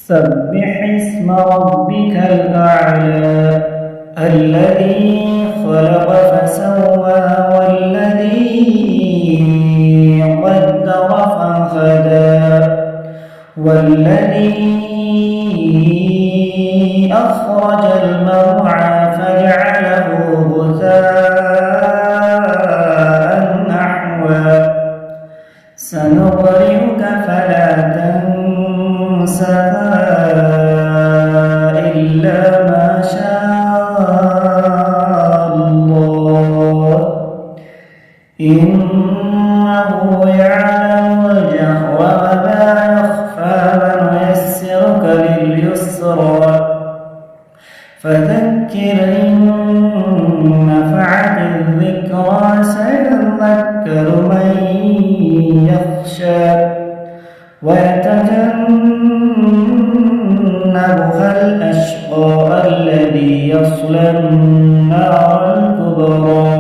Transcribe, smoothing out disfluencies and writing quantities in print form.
سبح اسم ربك الأعلى الذي خلق فسوى والذي قدر فهدى والذي أخرج المرعى فجعله غثاء نحوا سنقرئك فلا تنسى إلا ما شاء الله إنه يعلم الجهر وما يخفى ونيسرك لليسرى فذكر إن نفعت الذكرى سيذكر من يخشى ويتجنبها الأشقى الذي يصلى النار الكبرى